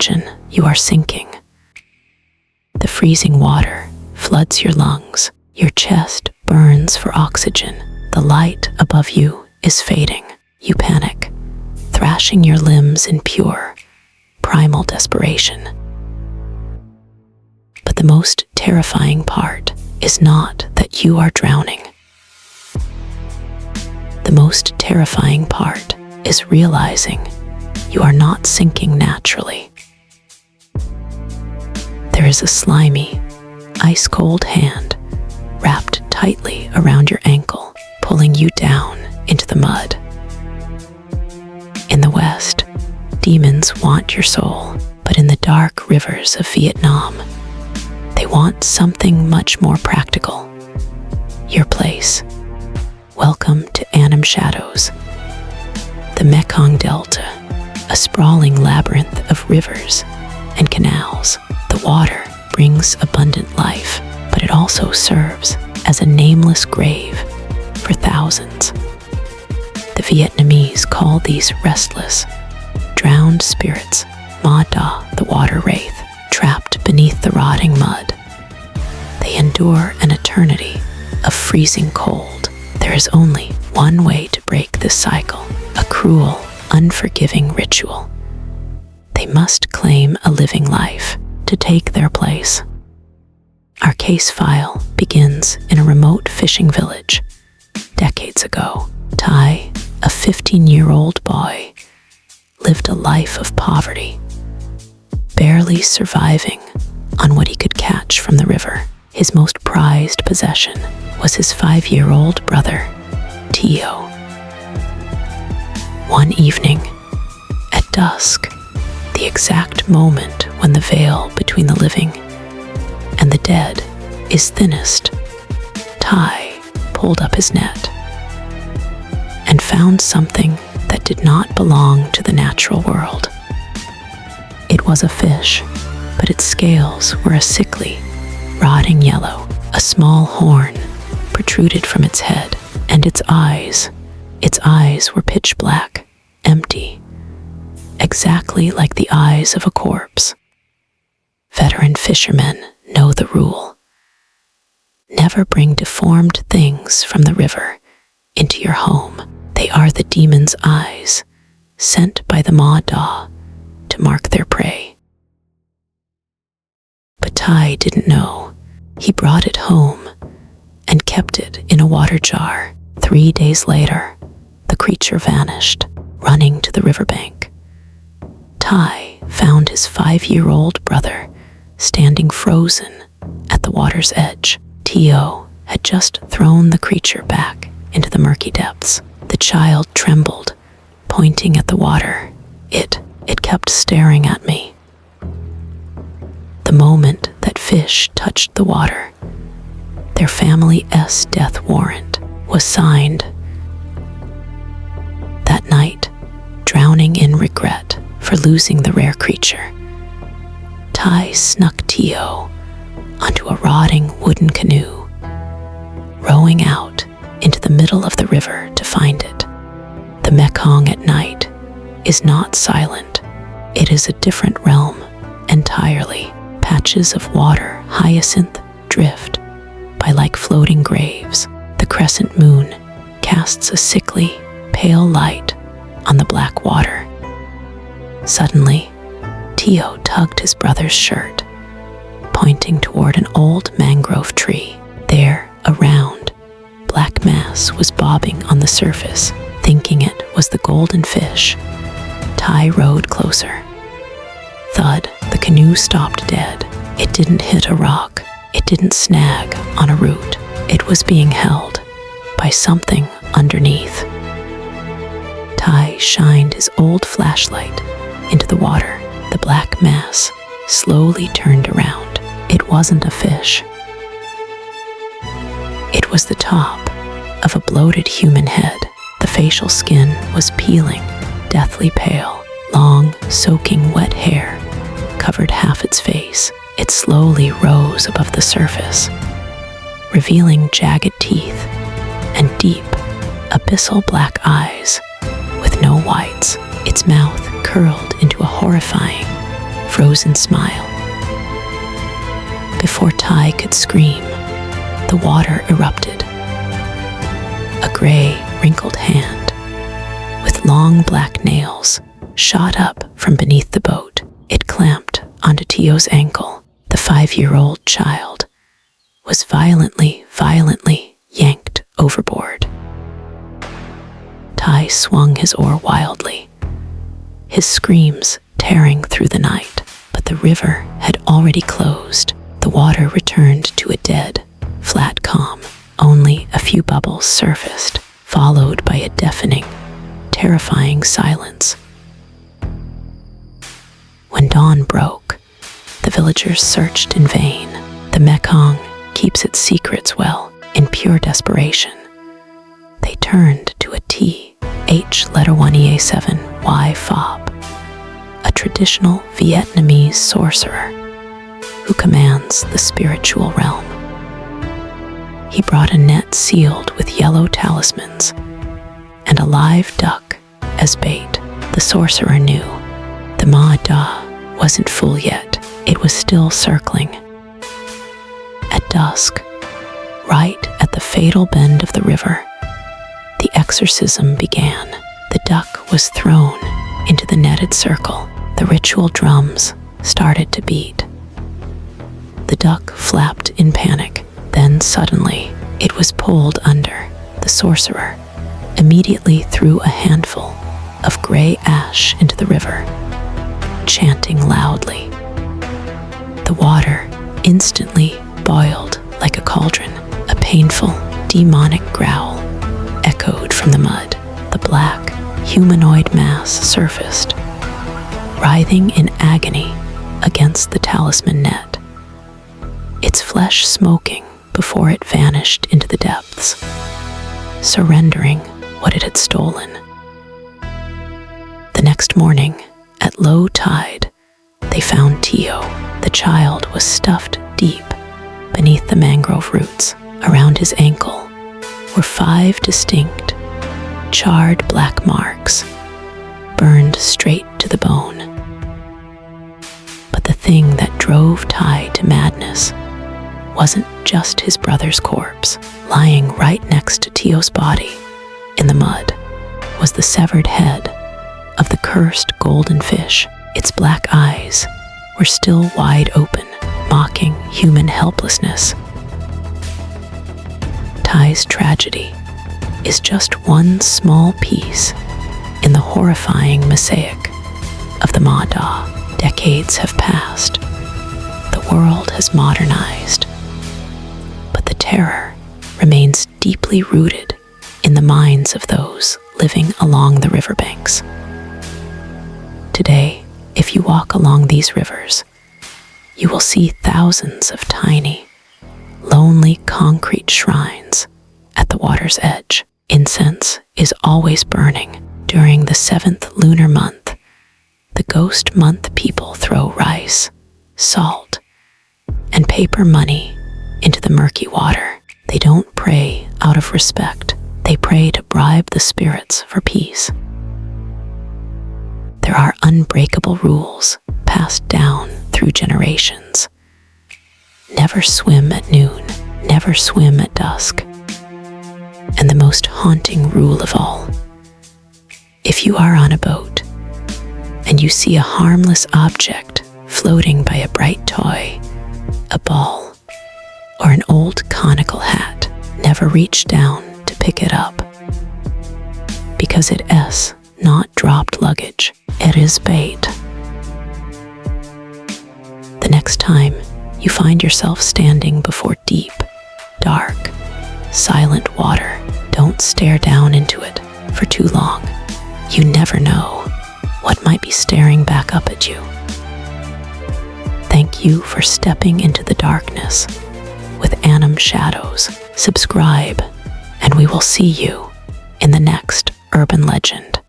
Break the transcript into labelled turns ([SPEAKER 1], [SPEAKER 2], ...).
[SPEAKER 1] imagine you are sinking. The freezing water floods your lungs. Your chest burns for oxygen. The light above you is fading. You panic, thrashing your limbs in pure, primal desperation. But the most terrifying part is not that you are drowning. The most terrifying part is realizing you are not sinking naturally. There is a slimy, ice-cold hand wrapped tightly around your ankle, pulling you down into the mud. In the West, demons want your soul, but in the dark rivers of Vietnam, they want something much more practical: your place. Welcome to Annam Shadows, the Mekong Delta, a sprawling labyrinth of rivers and canals. The water brings abundant life, but it also serves as a nameless grave for thousands. The Vietnamese call these restless, drowned spirits Ma Da, the Water Wraith, trapped beneath the rotting mud. They endure an eternity of freezing cold. There is only one way to break this cycle: a cruel, unforgiving ritual. They must claim a living life to take their place. Our case file begins in a remote fishing village. Decades ago, Tai, a 15-year-old boy, lived a life of poverty, barely surviving on what he could catch from the river. His most prized possession was his 5-year-old brother, Tio. One evening, at dusk, the exact moment when the veil between the living and the dead is thinnest, Tai pulled up his net and found something that did not belong to the natural world. It was a fish, but its scales were a sickly, rotting yellow. A small horn protruded from its head, and its eyes were pitch black, empty, exactly like the eyes of a corpse. Veteran fishermen know the rule: never bring deformed things from the river into your home. They are the demon's eyes, sent by the Ma Da to mark their prey. But Tai didn't know. He brought it home and kept it in a water jar. 3 days later, the creature vanished, running to the riverbank. Tai found his 5-year-old brother standing frozen at the water's edge. Tio had just thrown the creature back into the murky depths. The child trembled, pointing at the water. It kept staring at me. The moment that fish touched the water, their family's death warrant was signed. That night, drowning in regret for losing the rare creature, Tai snuck Tio onto a rotting wooden canoe, rowing out into the middle of the river to find it. The Mekong at night is not silent. It is a different realm entirely. Patches of water, hyacinth, drift by like floating graves. The crescent moon casts a sickly, pale light on the black water. Suddenly, Tio tugged his brother's shirt, pointing toward an old mangrove tree. There, a round, black mass was bobbing on the surface. Thinking it was the golden fish, Tai rowed closer. Thud, the canoe stopped dead. It didn't hit a rock. It didn't snag on a root. It was being held by something underneath. Tai shined his old flashlight into the water. The black mass slowly turned around. It wasn't a fish. It was the top of a bloated human head. The facial skin was peeling, deathly pale. Long, soaking wet hair covered half its face. It slowly rose above the surface, revealing jagged teeth and deep, abyssal black eyes with no whites. Its mouth curled into a horrifying, frozen smile. Before Tai could scream, the water erupted. A gray, wrinkled hand, with long black nails, shot up from beneath the boat. It clamped onto Tio's ankle. The 5-year-old child was violently yanked overboard. Tai swung his oar wildly, his screams tearing through the night. But the river had already closed. The water returned to a dead, flat calm. Only a few bubbles surfaced, followed by a deafening, terrifying silence. When dawn broke, the villagers searched in vain. The Mekong keeps its secrets well. In pure desperation, they turned to a TH-1EA7Y fob, a traditional Vietnamese sorcerer who commands the spiritual realm. He brought a net sealed with yellow talismans and a live duck as bait. The sorcerer knew the Ma Da wasn't full yet. It was still circling. At dusk, right at the fatal bend of the river, the exorcism began. The duck was thrown into the netted circle. The ritual drums started to beat. The duck flapped in panic. Then suddenly, it was pulled under. The sorcerer immediately threw a handful of gray ash into the river, chanting loudly. The water instantly boiled like a cauldron. A painful, demonic growl echoed from the mud. The black, humanoid mass surfaced, writhing in agony against the talisman net, its flesh smoking before it vanished into the depths, surrendering what it had stolen. The next morning, at low tide, they found Tio. The child was stuffed deep beneath the mangrove roots. Around his ankle were 5 distinct, charred black marks, burned straight to the bone. But the thing that drove Tai to madness wasn't just his brother's corpse. Lying right next to Tio's body, in the mud, was the severed head of the cursed golden fish. Its black eyes were still wide open, mocking human helplessness. Tai's tragedy is just one small piece in the horrifying mosaic of the Ma Da. Decades have passed. The world has modernized, but the terror remains deeply rooted in the minds of those living along the riverbanks. Today, if you walk along these rivers, you will see thousands of tiny, lonely concrete shrines at the water's edge. Incense is always burning. During the 7th lunar month, the ghost month people throw rice, salt, and paper money into the murky water. They don't pray out of respect. They pray to bribe the spirits for peace. There are unbreakable rules passed down through generations. Never swim at noon, never swim at dusk. And the most haunting rule of all: if you are on a boat and you see a harmless object floating by a bright toy, a ball, or an old conical hat, never reach down to pick it up, because it is not dropped luggage, it is bait. The next time you find yourself standing before deep, dark, silent water, don't stare down into it for too long. You never know what might be staring back up at you. Thank you for stepping into the darkness with Annam Shadows. Subscribe, and we will see you in the next urban legend.